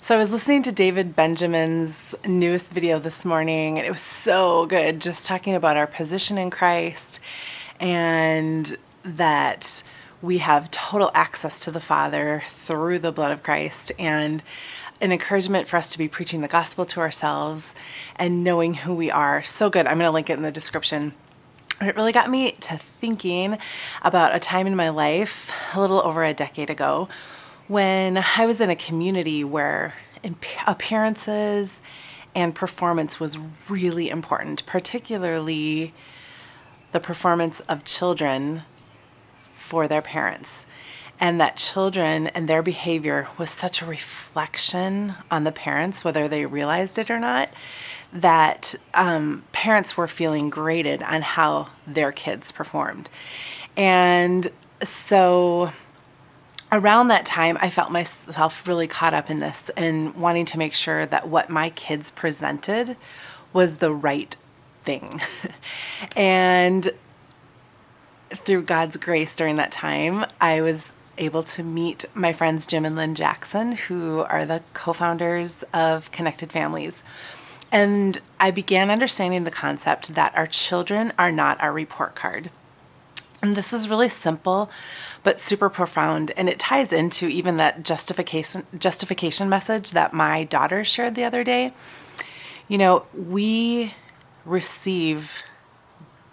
So I was listening to David Benjamin's newest video this morning, and it was so good, just talking about our position in Christ and that we have total access to the Father through the blood of Christ, and an encouragement for us to be preaching the gospel to ourselves and knowing who we are. So good. I'm going to link it in the description. It really got me to thinking about a time in my life a little over a decade ago when I was in a community where appearances and performance was really important, particularly the performance of children for their parents. And that children and their behavior was such a reflection on the parents, whether they realized it or not, that parents were feeling graded on how their kids performed. And so around that time, I felt myself really caught up in this and wanting to make sure that what my kids presented was the right thing. And through God's grace during that time, I was able to meet my friends Jim and Lynn Jackson, who are the co-founders of Connected Families. And I began understanding the concept that our children are not our report card. And this is really simple, but super profound. And it ties into even that justification message that my daughter shared the other day. You know, we receive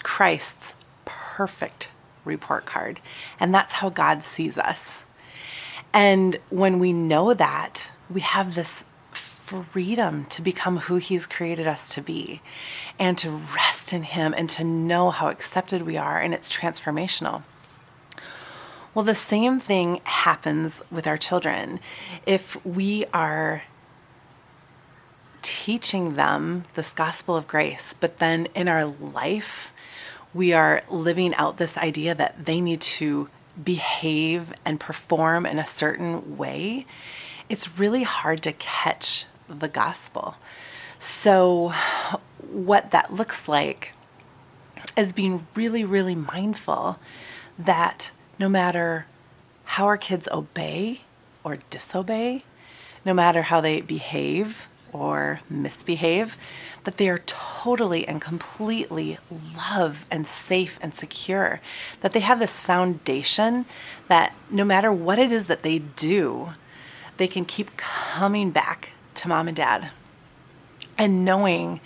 Christ's perfect report card, and that's how God sees us. And when we know that, we have this freedom to become who He's created us to be and to rest in Him and to know how accepted we are, and it's transformational. Well, the same thing happens with our children. If we are teaching them this gospel of grace, but then in our life, we are living out this idea that they need to behave and perform in a certain way, it's really hard to catch the gospel. So what that looks like is being really, really mindful that no matter how our kids obey or disobey, no matter how they behave or misbehave, that they are totally and completely loved and safe and secure, that they have this foundation that no matter what it is that they do, they can keep coming back to mom and dad and knowing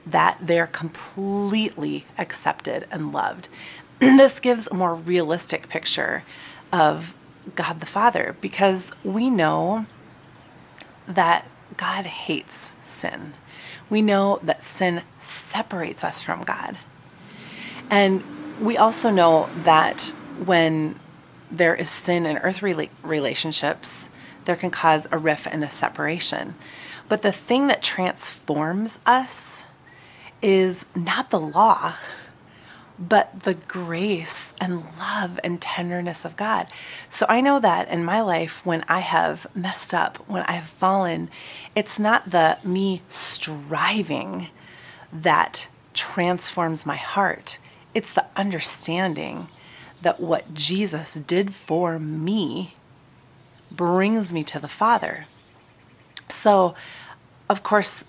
that they're completely accepted and loved. This gives a more realistic picture of God the Father, because we know that God hates sin. We know that sin separates us from God. And we also know that when there is sin in earthly relationships, there can cause a rift and a separation. But the thing that transforms us is not the law, but the grace and love and tenderness of God. So I know that in my life, when I have messed up, when I have fallen, it's not the me striving that transforms my heart. It's the understanding that what Jesus did for me brings me to the Father. So, of course,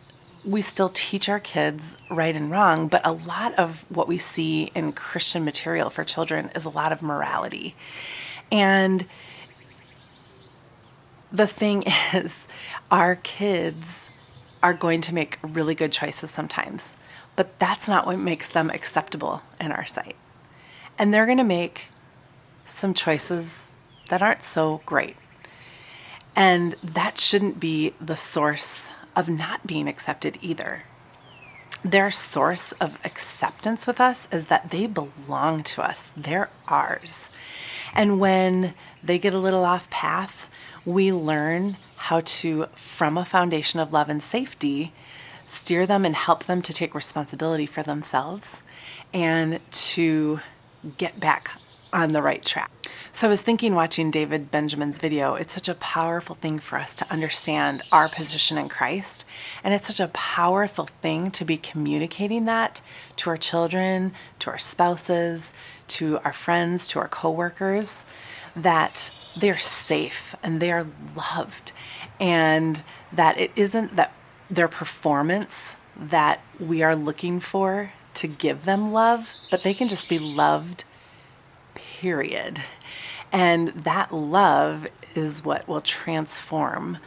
we still teach our kids right and wrong, but a lot of what we see in Christian material for children is a lot of morality. And the thing is, our kids are going to make really good choices sometimes, but that's not what makes them acceptable in our sight. And they're going to make some choices that aren't so great. And that shouldn't be the source of not being accepted either. Their source of acceptance with us is that they belong to us. They're ours. And when they get a little off path, we learn how to, from a foundation of love and safety, steer them and help them to take responsibility for themselves and to get back on the right track. So I was thinking, watching David Benjamin's video, it's such a powerful thing for us to understand our position in Christ. And it's such a powerful thing to be communicating that to our children, to our spouses, to our friends, to our coworkers, that they're safe and they are loved and that it isn't that their performance that we are looking for to give them love, but they can just be loved, period. And that love is what will transform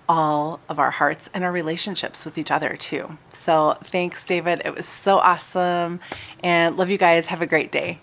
all of our hearts and our relationships with each other too. So thanks, David. It was so awesome. And love you guys. Have a great day.